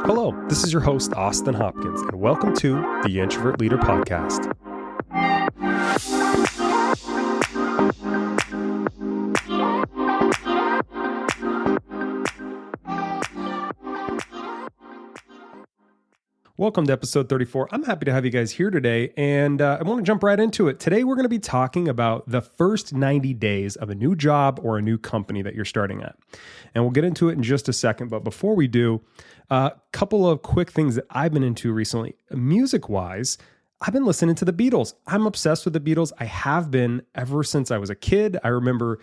Hello, this is your host, Austin Hopkins, and welcome to the Introvert Leader Podcast. Welcome to episode 34. I'm happy to have you guys here today, and I want to jump right into it. Today, we're going to be talking about the first 90 days of a new job or a new company that you're starting at. And we'll get into it in just a second, but before we do, a couple of quick things that I've been into recently. Music-wise, I've been listening to the Beatles. I'm obsessed with the Beatles. I have been ever since I was a kid. I remember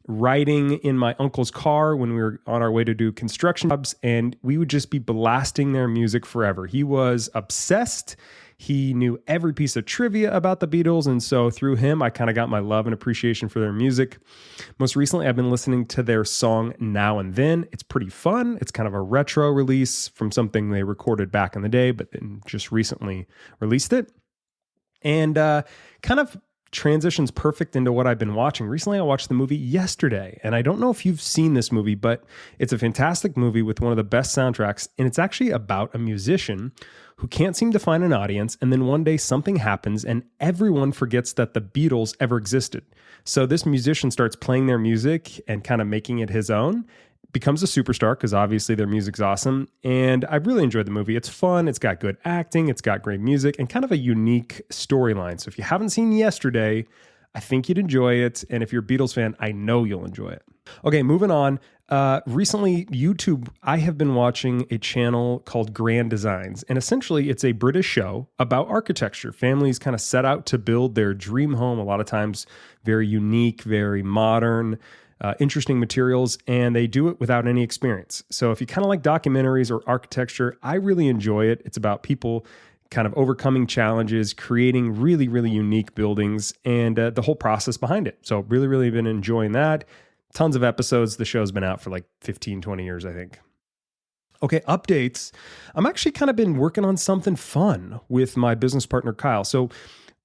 riding in my uncle's car when we were on our way to do construction jobs, and we would just be blasting their music forever. He was obsessed. He knew every piece of trivia about the Beatles, and so through him, I kind of got my love and appreciation for their music. Most recently, I've been listening to their song Now and Then. It's pretty fun. It's kind of a retro release from something they recorded back in the day, but then just recently released it. And kind of transitions perfect into what I've been watching. Recently, I watched the movie Yesterday, and I don't know if you've seen this movie, but it's a fantastic movie with one of the best soundtracks, and it's actually about a musician who can't seem to find an audience, and then one day something happens, and everyone forgets that the Beatles ever existed. So this musician starts playing their music and kind of making it his own, becomes a superstar because obviously their music's awesome. And I really enjoyed the movie. It's fun. It's got good acting. It's got great music and kind of a unique storyline. So if you haven't seen Yesterday, I think you'd enjoy it. And if you're a Beatles fan, I know you'll enjoy it. Okay, moving on. Recently, YouTube, I have been watching a channel called Grand Designs. And essentially, it's a British show about architecture. Families kind of set out to build their dream home, a lot of times very unique, very modern, interesting materials, and they do it without any experience. So if you kind of like documentaries or architecture, I really enjoy it. It's about people kind of overcoming challenges, creating really, really unique buildings, and the whole process behind it. So really, really been enjoying that. Tons of episodes. The show's been out for like 15, 20 years, I think. Okay, updates. I'm actually kind of been working on something fun with my business partner, Kyle. So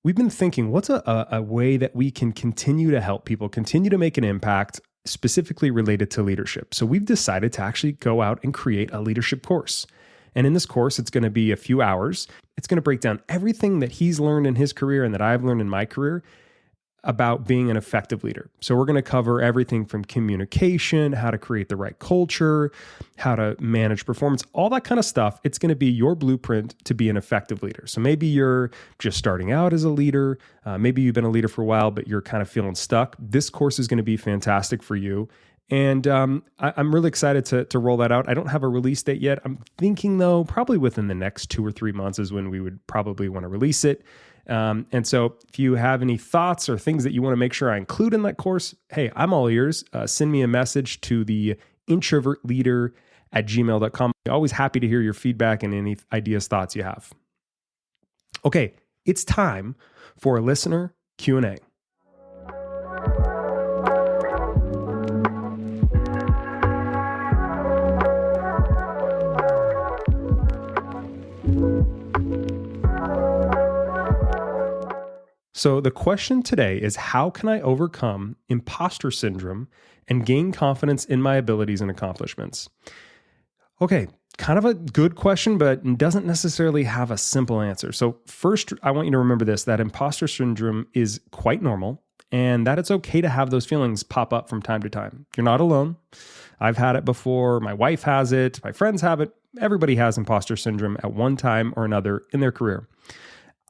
we've been thinking, what's a way that we can continue to help people, continue to make an impact, specifically related to leadership? So we've decided to actually go out and create a leadership course. And in this course, it's going to be a few hours. It's going to break down everything that he's learned in his career and that I've learned in my career about being an effective leader. So we're going to cover everything from communication, how to create the right culture, how to manage performance, all that kind of stuff. It's going to be your blueprint to be an effective leader. So maybe you're just starting out as a leader. Maybe you've been a leader for a while, but you're kind of feeling stuck. This course is going to be fantastic for you. And I'm really excited to roll that out. I don't have a release date yet. I'm thinking, though, probably within the next 2 or 3 months is when we would probably want to release it. And so if you have any thoughts or things that you want to make sure I include in that course, hey, I'm all ears. Send me a message to the introvertleader@gmail.com. I'm always happy to hear your feedback and any ideas, thoughts you have. Okay, it's time for a listener Q&A. So the question today is, how can I overcome imposter syndrome and gain confidence in my abilities and accomplishments? Okay, kind of a good question, but doesn't necessarily have a simple answer. So first, I want you to remember this, that imposter syndrome is quite normal and that it's okay to have those feelings pop up from time to time. You're not alone. I've had it before. My wife has it. My friends have it. Everybody has imposter syndrome at one time or another in their career.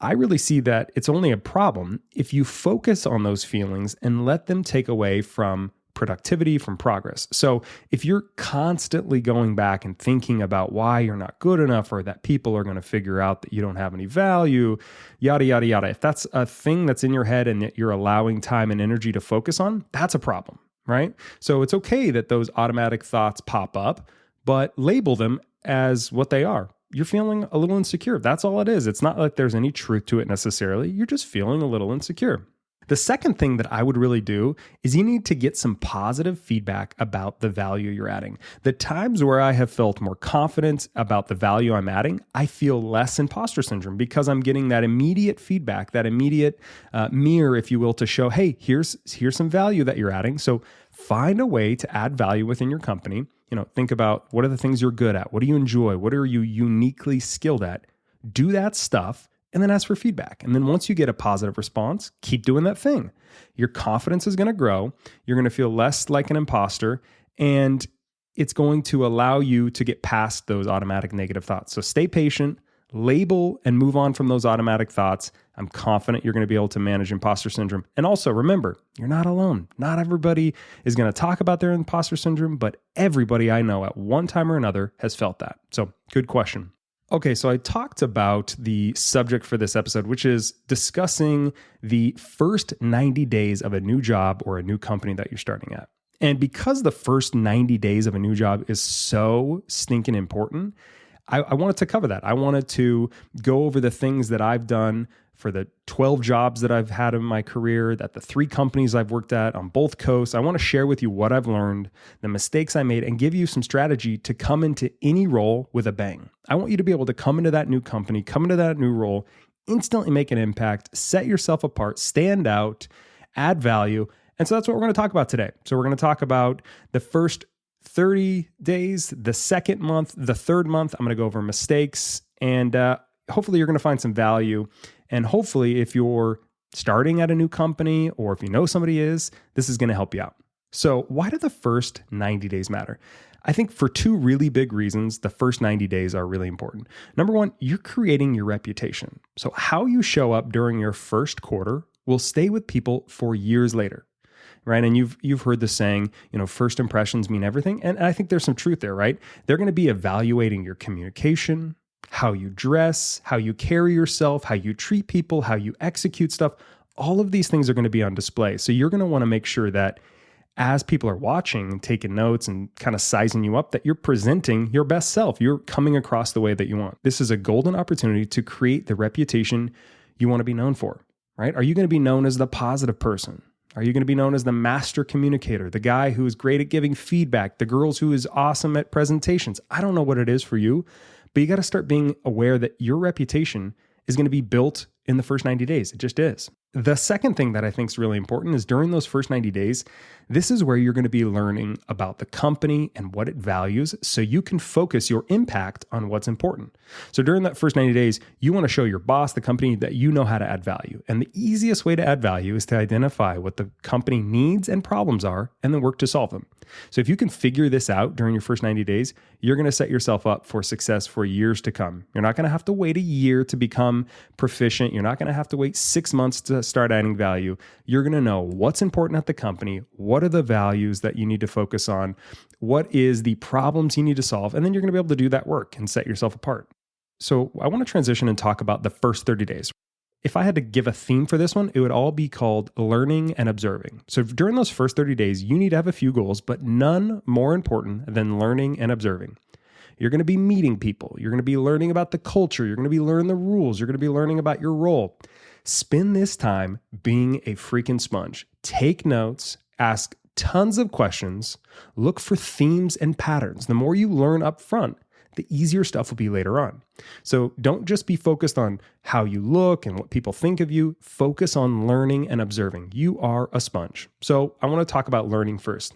I really see that it's only a problem if you focus on those feelings and let them take away from productivity, from progress. So if you're constantly going back and thinking about why you're not good enough or that people are going to figure out that you don't have any value, yada, yada, yada, if that's a thing that's in your head and that you're allowing time and energy to focus on, that's a problem, right? So it's okay that those automatic thoughts pop up, but label them as what they are. You're feeling a little insecure. That's all it is. It's not like there's any truth to it necessarily. You're just feeling a little insecure. The second thing that I would really do is you need to get some positive feedback about the value you're adding. The times where I have felt more confident about the value I'm adding, I feel less imposter syndrome because I'm getting that immediate feedback, that immediate mirror, if you will, to show, hey, here's some value that you're adding. So find a way to add value within your company. Think about what are the things you're good at? What do you enjoy? What are you uniquely skilled at? Do that stuff. And then ask for feedback. And then once you get a positive response, keep doing that thing. Your confidence is going to grow. You're going to feel less like an imposter, and it's going to allow you to get past those automatic negative thoughts. So stay patient, label and move on from those automatic thoughts. I'm confident you're going to be able to manage imposter syndrome. And also remember, you're not alone. Not everybody is going to talk about their imposter syndrome, but everybody I know at one time or another has felt that. So good question. Okay, so I talked about the subject for this episode, which is discussing the first 90 days of a new job or a new company that you're starting at. And because the first 90 days of a new job is so stinking important, I wanted to cover that. I wanted to go over the things that I've done for the 12 jobs that I've had in my career, that the 3 companies I've worked at on both coasts. I want to share with you what I've learned, the mistakes I made, and give you some strategy to come into any role with a bang. I want you to be able to come into that new company, come into that new role, instantly make an impact, set yourself apart, stand out, add value. And so that's what we're going to talk about today. So we're going to talk about the first 30 days, the second month, the third month. I'm going to go over mistakes, and hopefully you're going to find some value. And hopefully if you're starting at a new company or if you know somebody is, this is going to help you out. So why do the first 90 days matter? I think for 2 really big reasons, the first 90 days are really important. Number 1, you're creating your reputation. So how you show up during your first quarter will stay with people for years later. Right. And you've heard the saying, first impressions mean everything. And I think there's some truth there, right? They're going to be evaluating your communication, how you dress, how you carry yourself, how you treat people, how you execute stuff. All of these things are going to be on display. So you're going to want to make sure that as people are watching and taking notes and kind of sizing you up, that you're presenting your best self. You're coming across the way that you want. This is a golden opportunity to create the reputation you want to be known for, right? Are you going to be known as the positive person? Are you going to be known as the master communicator, the guy who is great at giving feedback, the girls who is awesome at presentations? I don't know what it is for you, but you got to start being aware that your reputation is going to be built in the first 90 days. It just is. The second thing that I think is really important is during those first 90 days, this is where you're going to be learning about the company and what it values so you can focus your impact on what's important. So during that first 90 days, you want to show your boss, the company, that you know how to add value. And the easiest way to add value is to identify what the company needs and problems are and then work to solve them. So if you can figure this out during your first 90 days, you're going to set yourself up for success for years to come. You're not going to have to wait a year to become proficient. You're not going to have to wait 6 months to start adding value. You're going to know what's important at the company, what are the values that you need to focus on, what is the problems you need to solve, and then you're going to be able to do that work and set yourself apart. So I want to transition and talk about the first 30 days. If I had to give a theme for this one, it would all be called learning and observing. So during those first 30 days, you need to have a few goals, but none more important than learning and observing. You're going to be meeting people. You're going to be learning about the culture. You're going to be learning the rules. You're going to be learning about your role. Spend this time being a freaking sponge. Take notes, ask tons of questions, look for themes and patterns. The more you learn up front, the easier stuff will be later on. So don't just be focused on how you look and what people think of you. Focus on learning and observing. You are a sponge. So I want to talk about learning first.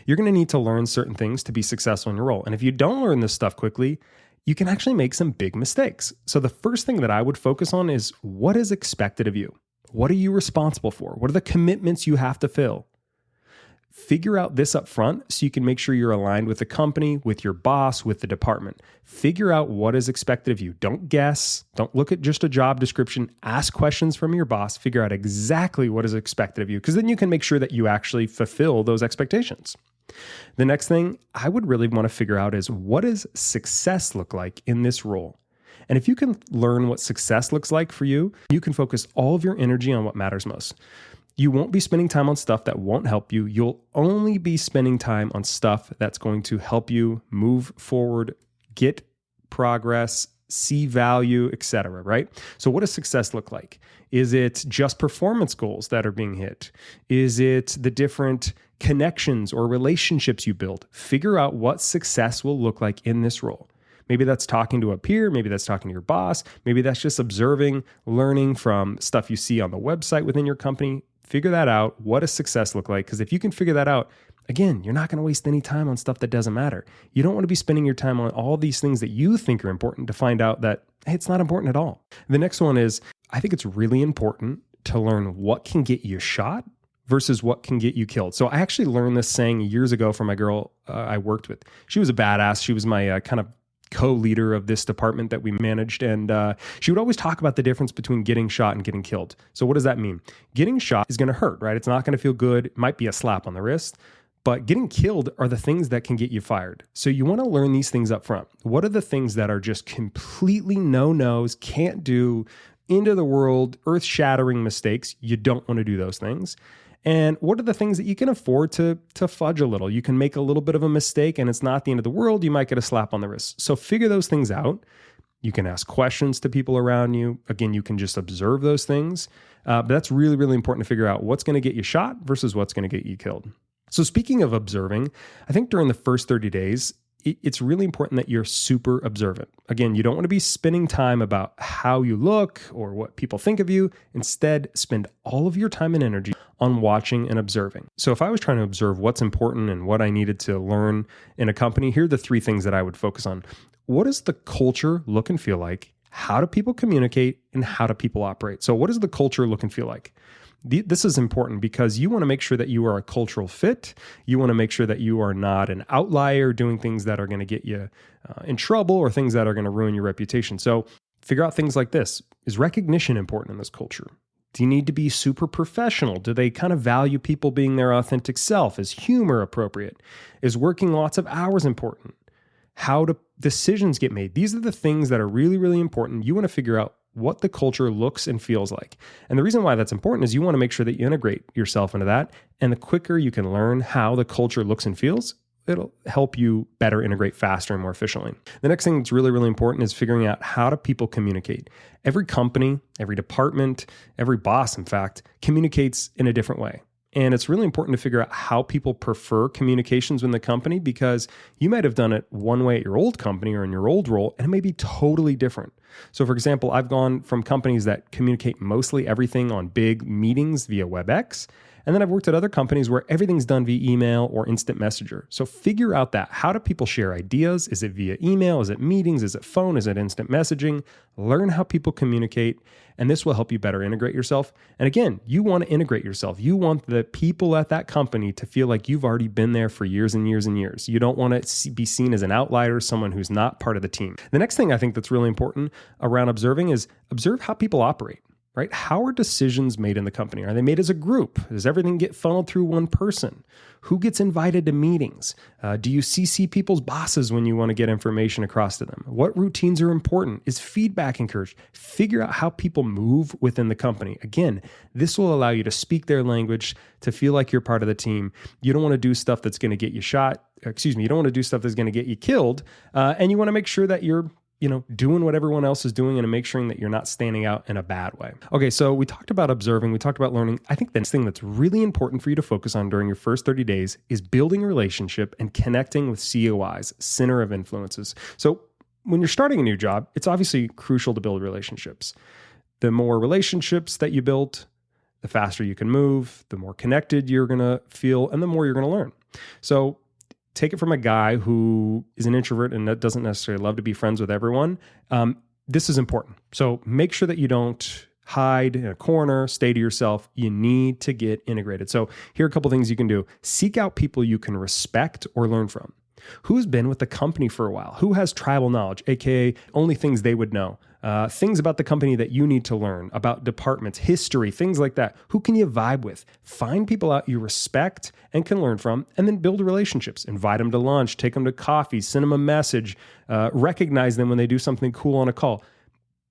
You're going to need to learn certain things to be successful in your role. And if you don't learn this stuff quickly, you can actually make some big mistakes. So the first thing that I would focus on is what is expected of you? What are you responsible for? What are the commitments you have to fill? Figure out this up front so you can make sure you're aligned with the company, with your boss, with the department. Figure out what is expected of you. Don't guess. Don't look at just a job description. Ask questions from your boss. Figure out exactly what is expected of you, because then you can make sure that you actually fulfill those expectations. The next thing I would really want to figure out is, what does success look like in this role? And if you can learn what success looks like for you, you can focus all of your energy on what matters most. You won't be spending time on stuff that won't help you. You'll only be spending time on stuff that's going to help you move forward, get progress, see value, etc., right? So what does success look like? Is it just performance goals that are being hit? Is it the different connections or relationships you build? Figure out what success will look like in this role. Maybe that's talking to a peer. Maybe that's talking to your boss. Maybe that's just observing, learning from stuff you see on the website within your company. Figure that out. What does success look like? Because if you can figure that out, again, you're not going to waste any time on stuff that doesn't matter. You don't want to be spending your time on all these things that you think are important to find out that, hey, it's not important at all. The next one is, I think it's really important to learn what can get you shot versus what can get you killed. So I actually learned this saying years ago from my girl I worked with. She was a badass. She was my kind of co-leader of this department that we managed. And she would always talk about the difference between getting shot and getting killed. So what does that mean? Getting shot is going to hurt, right? It's not going to feel good. It might be a slap on the wrist. But getting killed are the things that can get you fired. So you want to learn these things up front. What are the things that are just completely no-nos, can't do, into the world, earth-shattering mistakes? You don't want to do those things. And what are the things that you can afford to fudge a little? You can make a little bit of a mistake and it's not the end of the world. You might get a slap on the wrist. So figure those things out. You can ask questions to people around you. Again, you can just observe those things. But that's really, really important to figure out what's going to get you shot versus what's going to get you killed. So speaking of observing, I think during the first 30 days, it's really important that you're super observant. Again, you don't want to be spending time about how you look or what people think of you. Instead, spend all of your time and energy on watching and observing. So if I was trying to observe what's important and what I needed to learn in a company, here are the three things that I would focus on. What does the culture look and feel like? How do people communicate? And how do people operate? So what does the culture look and feel like? This is important because you want to make sure that you are a cultural fit. You want to make sure that you are not an outlier doing things that are going to get you in trouble or things that are going to ruin your reputation. So figure out things like this. Is recognition important in this culture? Do you need to be super professional? Do they kind of value people being their authentic self? Is humor appropriate? Is working lots of hours important? How do decisions get made? These are the things that are really, really important. You want to figure out what the culture looks and feels like. And the reason why that's important is you want to make sure that you integrate yourself into that. And the quicker you can learn how the culture looks and feels, it'll help you better integrate faster and more efficiently. The next thing that's really, really important is figuring out how do people communicate. Every company, every department, every boss, in fact, communicates in a different way. And it's really important to figure out how people prefer communications in the company because you might have done it one way at your old company or in your old role, and it may be totally different. So for example, I've gone from companies that communicate mostly everything on big meetings via WebEx, and then I've worked at other companies where everything's done via email or instant messenger. So figure out that. How do people share ideas? Is it via email? Is it meetings? Is it phone? Is it instant messaging? Learn how people communicate, and this will help you better integrate yourself. And again, you want to integrate yourself. You want the people at that company to feel like you've already been there for years and years and years. You don't want to be seen as an outlier, someone who's not part of the team. The next thing I think that's really important around observing is observe how people operate. Right? How are decisions made in the company? Are they made as a group? Does everything get funneled through one person? Who gets invited to meetings? Do you CC people's bosses when you want to get information across to them? What routines are important? Is feedback encouraged? Figure out how people move within the company. Again, this will allow you to speak their language, to feel like you're part of the team. You don't want to do stuff that's going to get you shot. You don't want to do stuff that's going to get you killed. And you want to make sure that you're doing what everyone else is doing and make sure that you're not standing out in a bad way. Okay, so we talked about observing, we talked about learning. I think the next thing that's really important for you to focus on during your first 30 days is building a relationship and connecting with COIs, center of influences. So when you're starting a new job, it's obviously crucial to build relationships. The more relationships that you build, the faster you can move, the more connected you're going to feel, and the more you're going to learn. So take it from a guy who is an introvert and that doesn't necessarily love to be friends with everyone. This is important. So make sure that you don't hide in a corner, stay to yourself. You need to get integrated. So here are a couple things you can do. Seek out people you can respect or learn from. Who's been with the company for a while? Who has tribal knowledge, aka only things they would know? Things about the company that you need to learn, about departments, history, things like that. Who can you vibe with? Find people out you respect and can learn from, and then build relationships. Invite them to lunch, take them to coffee, send them a message, recognize them when they do something cool on a call.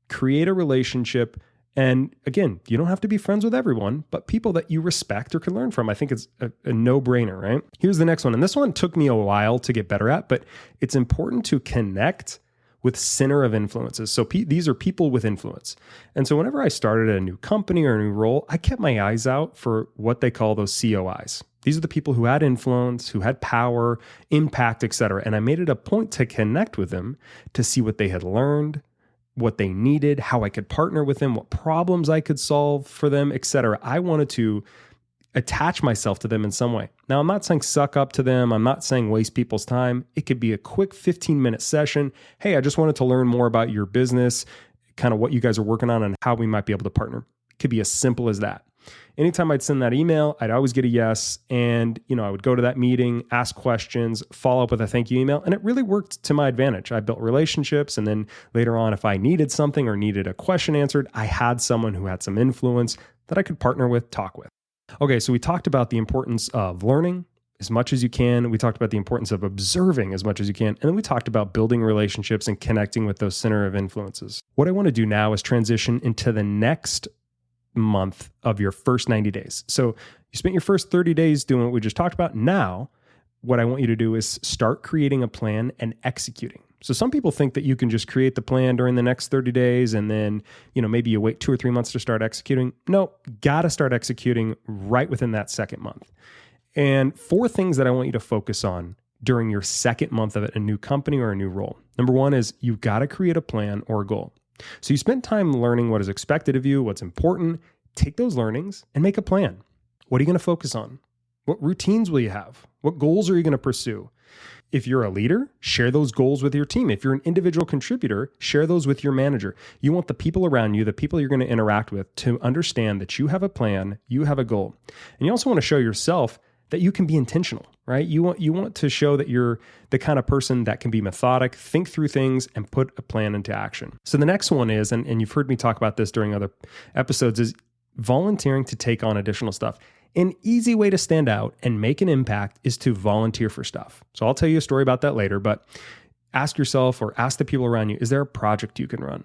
Create a relationship. And again, you don't have to be friends with everyone, but people that you respect or can learn from. I think it's a no-brainer, right? Here's the next one. And this one took me a while to get better at, but it's important to connect with center of influences. So these are people with influence. And so whenever I started a new company or a new role, I kept my eyes out for what they call those COIs. These are the people who had influence, who had power, impact, etc. And I made it a point to connect with them to see what they had learned, what they needed, how I could partner with them, what problems I could solve for them, etc. I wanted to attach myself to them in some way. Now, I'm not saying suck up to them. I'm not saying waste people's time. It could be a quick 15-minute session. Hey, I just wanted to learn more about your business, kind of what you guys are working on and how we might be able to partner. It could be as simple as that. Anytime I'd send that email, I'd always get a yes. And, I would go to that meeting, ask questions, follow up with a thank you email. And it really worked to my advantage. I built relationships. And then later on, if I needed something or needed a question answered, I had someone who had some influence that I could partner with, talk with. Okay, so we talked about the importance of learning as much as you can. We talked about the importance of observing as much as you can. And then we talked about building relationships and connecting with those center of influences. What I want to do now is transition into the next month of your first 90 days. So you spent your first 30 days doing what we just talked about. Now, what I want you to do is start creating a plan and executing. So some people think that you can just create the plan during the next 30 days and then, maybe you wait 2 or 3 months to start executing. No, got to start executing right within that second month. And 4 things that I want you to focus on during your second month of a new company or a new role. Number 1 is you've got to create a plan or a goal. So you spend time learning what is expected of you, what's important. Take those learnings and make a plan. What are you going to focus on? What routines will you have? What goals are you going to pursue? If you're a leader, share those goals with your team. If you're an individual contributor, share those with your manager. You want the people around you, the people you're going to interact with, to understand that you have a plan, you have a goal. And you also want to show yourself that you can be intentional, right? You want to show that you're the kind of person that can be methodic, think through things, and put a plan into action. So the next one is, and you've heard me talk about this during other episodes, is volunteering to take on additional stuff. An easy way to stand out and make an impact is to volunteer for stuff. So I'll tell you a story about that later, but ask yourself or ask the people around you, is there a project you can run?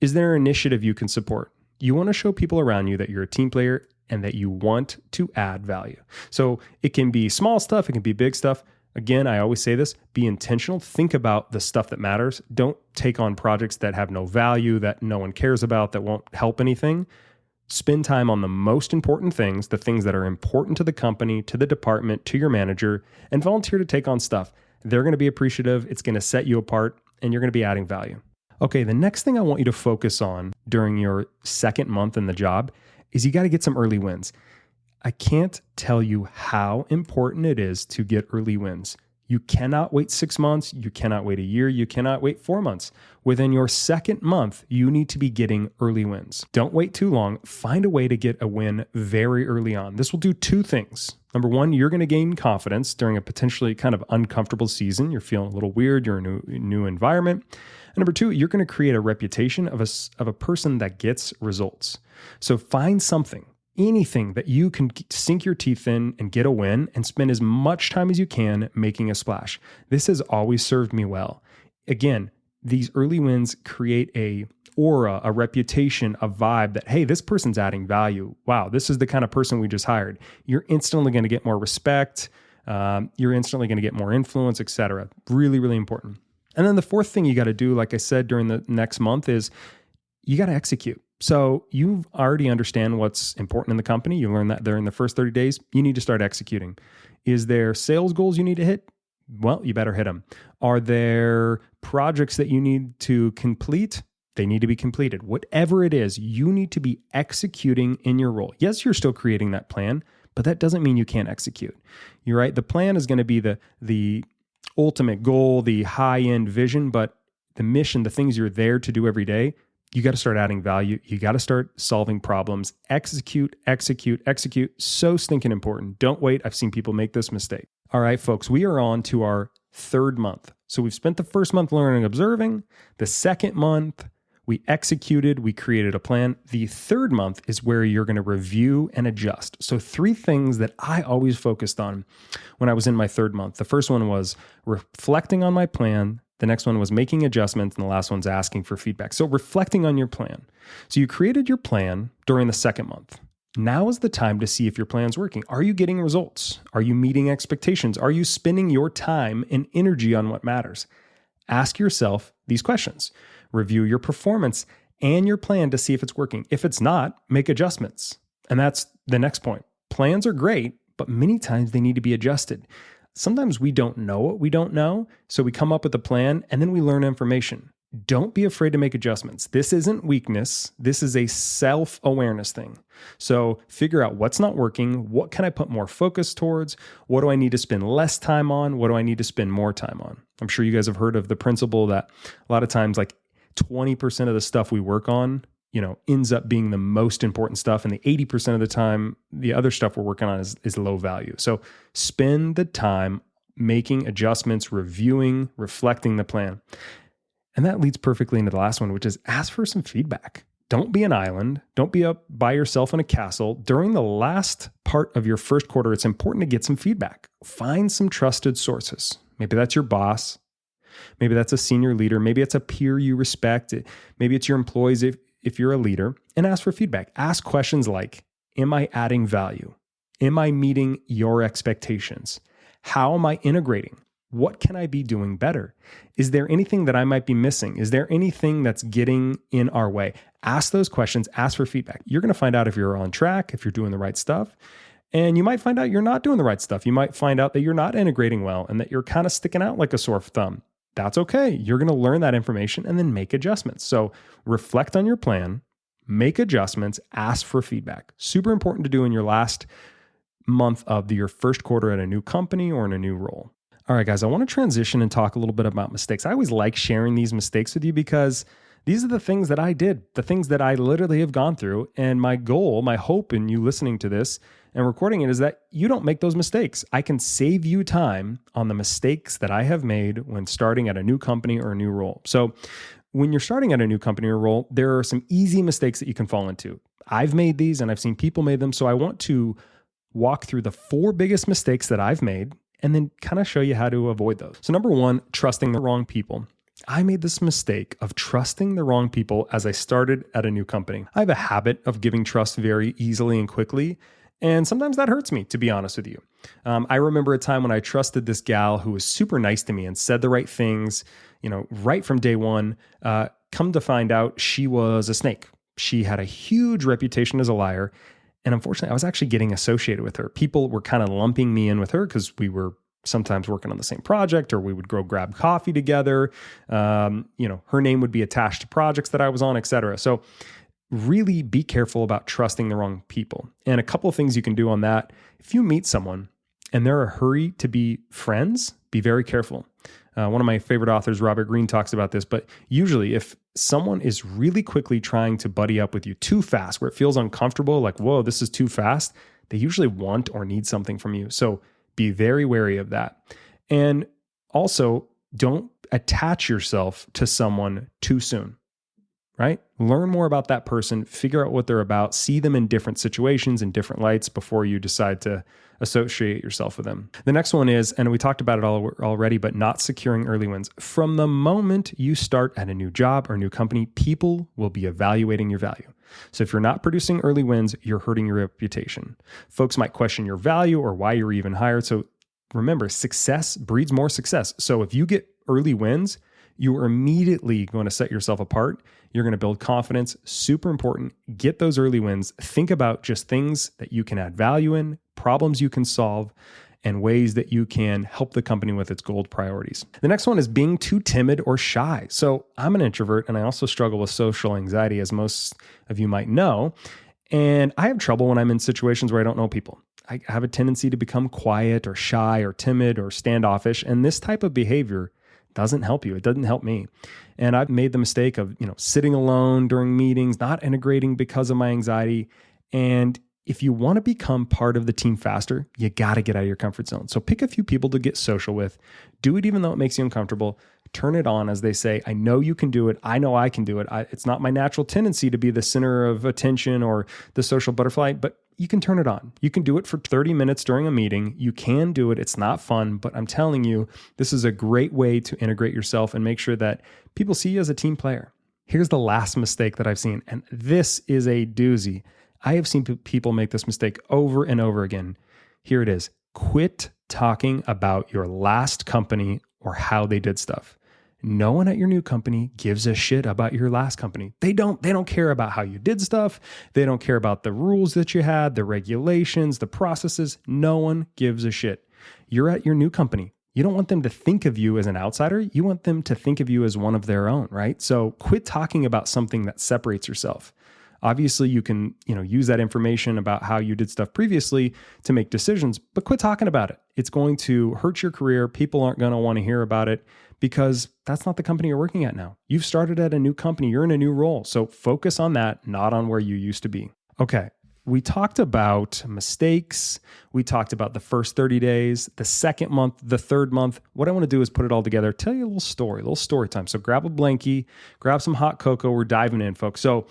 Is there an initiative you can support? You want to show people around you that you're a team player and that you want to add value. So it can be small stuff, it can be big stuff. Again, I always say this, be intentional. Think about the stuff that matters. Don't take on projects that have no value, that no one cares about, that won't help anything. Spend time on the most important things, the things that are important to the company, to the department, to your manager, and volunteer to take on stuff. They're going to be appreciative, it's going to set you apart, and you're going to be adding value. Okay, the next thing I want you to focus on during your second month in the job is you got to get some early wins. I can't tell you how important it is to get early wins. You cannot wait 6 months. You cannot wait a year. You cannot wait 4 months. Within your second month, you need to be getting early wins. Don't wait too long. Find a way to get a win very early on. This will do 2 things. Number 1, you're going to gain confidence during a potentially kind of uncomfortable season. You're feeling a little weird. You're in a new environment. And number 2, you're going to create a reputation of a person that gets results. So find something, anything that you can sink your teeth in and get a win and spend as much time as you can making a splash. This has always served me well. Again, these early wins create a aura, a reputation, a vibe that, hey, this person's adding value. Wow, this is the kind of person we just hired. You're instantly going to get more respect. You're instantly going to get more influence, etc. Really, really important. And then the 4th thing you got to do, like I said, during the next month is you got to execute. So you already understand what's important in the company. You learned that during the first 30 days. You need to start executing. Is there sales goals you need to hit? Well, you better hit them. Are there projects that you need to complete? They need to be completed. Whatever it is, you need to be executing in your role. Yes, you're still creating that plan, but that doesn't mean you can't execute. You're right. The plan is going to be the ultimate goal, the high-end vision, but the mission, the things you're there to do every day, you got to start adding value. You got to start solving problems. Execute, execute, execute. So stinking important. Don't wait. I've seen people make this mistake. All right, folks, we are on to our 3rd month. So we've spent the first month learning, observing. The second month, we executed, we created a plan. The 3rd month is where you're going to review and adjust. So 3 things that I always focused on when I was in my 3rd month. The first one was reflecting on my plan. The next one was making adjustments, and the last one's asking for feedback. So reflecting on your plan. So you created your plan during the 2nd month. Now is the time to see if your plan's working. Are you getting results? Are you meeting expectations? Are you spending your time and energy on what matters? Ask yourself these questions. Review your performance and your plan to see if it's working. If it's not, make adjustments. And that's the next point. Plans are great, but many times they need to be adjusted. Sometimes we don't know what we don't know, so we come up with a plan and then we learn information. Don't be afraid to make adjustments. This isn't weakness. This is a self-awareness thing. So figure out what's not working. What can I put more focus towards? What do I need to spend less time on? What do I need to spend more time on? I'm sure you guys have heard of the principle that a lot of times like 20% of the stuff we work on, ends up being the most important stuff. And the 80% of the time, the other stuff we're working on is low value. So spend the time making adjustments, reviewing, reflecting the plan. And that leads perfectly into the last one, which is ask for some feedback. Don't be an island. Don't be up by yourself in a castle. During the last part of your first quarter, it's important to get some feedback. Find some trusted sources. Maybe that's your boss. Maybe that's a senior leader. Maybe it's a peer you respect. Maybe it's your employees if you're a leader, and ask for feedback. Ask questions like, am I adding value? Am I meeting your expectations? How am I integrating? What can I be doing better? Is there anything that I might be missing? Is there anything that's getting in our way? Ask those questions, ask for feedback. You're going to find out if you're on track, if you're doing the right stuff. And you might find out you're not doing the right stuff. You might find out that you're not integrating well and that you're kind of sticking out like a sore thumb. That's okay. You're going to learn that information and then make adjustments. So reflect on your plan, make adjustments, ask for feedback. Super important to do in your last month of your first quarter at a new company or in a new role. All right, guys, I want to transition and talk a little bit about mistakes. I always like sharing these mistakes with you because these are the things that I did, the things that I literally have gone through. And my goal, my hope in you listening to this and recording it is that you don't make those mistakes. I can save you time on the mistakes that I have made when starting at a new company or a new role. So when you're starting at a new company or role, there are some easy mistakes that you can fall into. I've made these and I've seen people made them. So I want to walk through the 4 biggest mistakes that I've made and then kind of show you how to avoid those. So number 1, trusting the wrong people. I made this mistake of trusting the wrong people as I started at a new company. I have a habit of giving trust very easily and quickly, and sometimes that hurts me, to be honest with you. I remember a time when I trusted this gal who was super nice to me and said the right things, right from day one. Come to find out, she was a snake. She had a huge reputation as a liar. And unfortunately, I was actually getting associated with her. People were kind of lumping me in with her because we were sometimes working on the same project or we would go grab coffee together. Her name would be attached to projects that I was on, et cetera. So really be careful about trusting the wrong people. And a couple of things you can do on that. If you meet someone and they're in a hurry to be friends, be very careful. One of my favorite authors, Robert Greene, talks about this, but usually if someone is really quickly trying to buddy up with you too fast, where it feels uncomfortable, like, whoa, this is too fast, they usually want or need something from you. So be very wary of that. And also, don't attach yourself to someone too soon, right? Learn more about that person, figure out what they're about, see them in different situations, in different lights before you decide to associate yourself with them. The next one is, and we talked about it already, but not securing early wins. From the moment you start at a new job or new company, people will be evaluating your value. So if you're not producing early wins, you're hurting your reputation. Folks might question your value or why you're even hired. So remember, success breeds more success. So if you get early wins, you are immediately going to set yourself apart. You're going to build confidence. Super important. Get those early wins. Think about just things that you can add value in, problems you can solve, and ways that you can help the company with its gold priorities. The next one is being too timid or shy. So I'm an introvert and I also struggle with social anxiety, as most of you might know. And I have trouble when I'm in situations where I don't know people. I have a tendency to become quiet or shy or timid or standoffish. And this type of behavior doesn't help you. It doesn't help me. And I've made the mistake of, sitting alone during meetings, not integrating because of my anxiety. And if you want to become part of the team faster, you got to get out of your comfort zone. So pick a few people to get social with. Do it even though it makes you uncomfortable. Turn it on, as they say. I know you can do it. I know I can do it. It's not my natural tendency to be the center of attention or the social butterfly, but you can turn it on. You can do it for 30 minutes during a meeting. You can do it. It's not fun, but I'm telling you, this is a great way to integrate yourself and make sure that people see you as a team player. Here's the last mistake that I've seen, and this is a doozy. I have seen people make this mistake over and over again. Here it is. Quit talking about your last company or how they did stuff. No one at your new company gives a shit about your last company. They don't care about how you did stuff. They don't care about the rules that you had, the regulations, the processes. No one gives a shit. You're at your new company. You don't want them to think of you as an outsider. You want them to think of you as one of their own, right? So quit talking about something that separates yourself. Obviously, you can, use that information about how you did stuff previously to make decisions, but quit talking about it. It's going to hurt your career. People aren't going to want to hear about it because that's not the company you're working at now. You've started at a new company. You're in a new role. So focus on that, not on where you used to be. Okay. We talked about mistakes. We talked about the first 30 days, the second month, the third month. What I want to do is put it all together, tell you a little story time. So grab a blankie, grab some hot cocoa. We're diving in, folks. So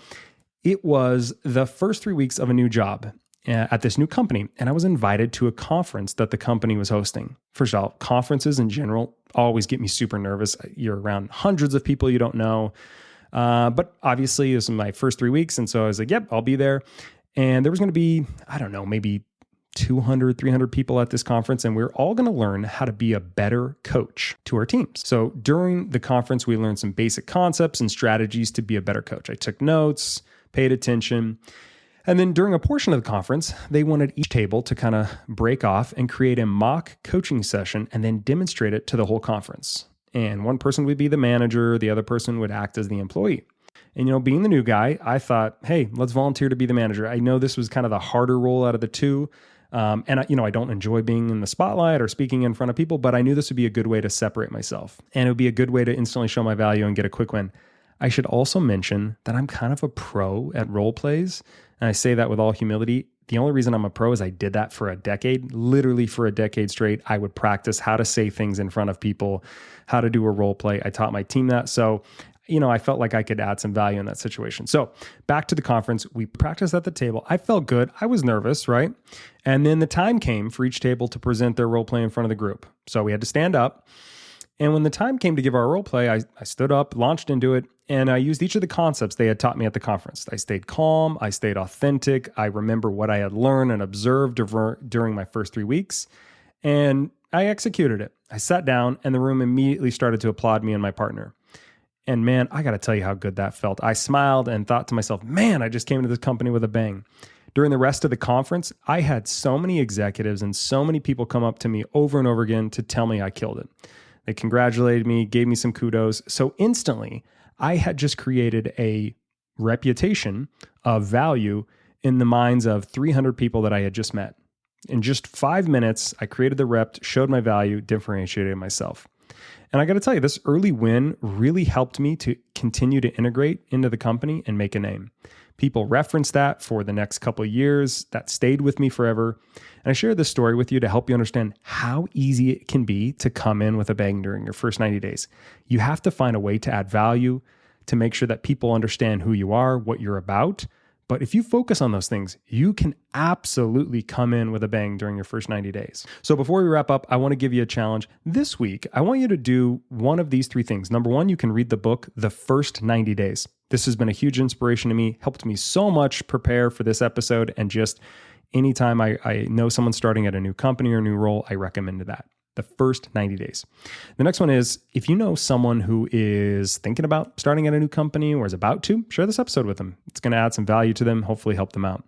it was the first 3 weeks of a new job at this new company, and I was invited to a conference that the company was hosting. First of all, conferences in general always get me super nervous. You're around hundreds of people you don't know, but obviously it was my first 3 weeks, and so I was like, yep, I'll be there. And there was going to be, maybe 200, 300 people at this conference, and we were all going to learn how to be a better coach to our teams. So during the conference, we learned some basic concepts and strategies to be a better coach. I took notes, paid attention. And then during a portion of the conference, they wanted each table to kind of break off and create a mock coaching session and then demonstrate it to the whole conference. And one person would be the manager, the other person would act as the employee. And, being the new guy, I thought, hey, let's volunteer to be the manager. I know this was kind of the harder role out of the two. I don't enjoy being in the spotlight or speaking in front of people, but I knew this would be a good way to separate myself. And it would be a good way to instantly show my value and get a quick win. I should also mention that I'm kind of a pro at role plays. And I say that with all humility. The only reason I'm a pro is I did that for a decade, literally for a decade straight. I would practice how to say things in front of people, how to do a role play. I taught my team that. So, I felt like I could add some value in that situation. So back to the conference, we practiced at the table. I felt good. I was nervous, right? And then the time came for each table to present their role play in front of the group. So we had to stand up. And when the time came to give our role play, I stood up, launched into it, and I used each of the concepts they had taught me at the conference. I stayed calm. I stayed authentic. I remember what I had learned and observed during my first 3 weeks. And I executed it. I sat down, and the room immediately started to applaud me and my partner. And man, I got to tell you how good that felt. I smiled and thought to myself, man, I just came into this company with a bang. During the rest of the conference, I had so many executives and so many people come up to me over and over again to tell me I killed it. They congratulated me, gave me some kudos. So instantly, I had just created a reputation of value in the minds of 300 people that I had just met. In just 5 minutes, I created the rep, showed my value, differentiated myself. And I got to tell you, this early win really helped me to continue to integrate into the company and make a name. People referenced that for the next couple of years. That stayed with me forever. And I share this story with you to help you understand how easy it can be to come in with a bang during your first 90 days. You have to find a way to add value to make sure that people understand who you are, what you're about. But if you focus on those things, you can absolutely come in with a bang during your first 90 days. So before we wrap up, I want to give you a challenge. This week, I want you to do one of these 3 things. Number 1, you can read the book, The First 90 Days. This has been a huge inspiration to me, helped me so much prepare for this episode. And just anytime I know someone's starting at a new company or a new role, I recommend that. The First 90 Days. The next one is, if you know someone who is thinking about starting at a new company or is about to, share this episode with them. It's going to add some value to them, hopefully help them out.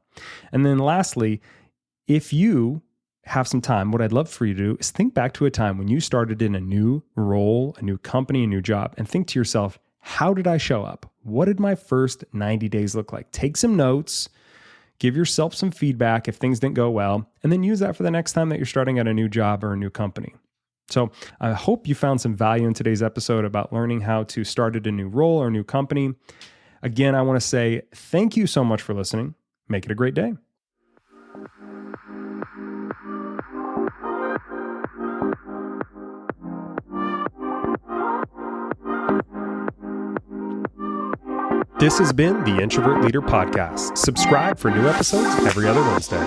And then lastly, if you have some time, what I'd love for you to do is think back to a time when you started in a new role, a new company, a new job, and think to yourself, how did I show up? What did my first 90 days look like? Take some notes. Give yourself some feedback if things didn't go well, and then use that for the next time that you're starting at a new job or a new company. So I hope you found some value in today's episode about learning how to start at a new role or a new company. Again, I want to say thank you so much for listening. Make it a great day. This has been the Introvert Leader Podcast. Subscribe for new episodes every other Wednesday.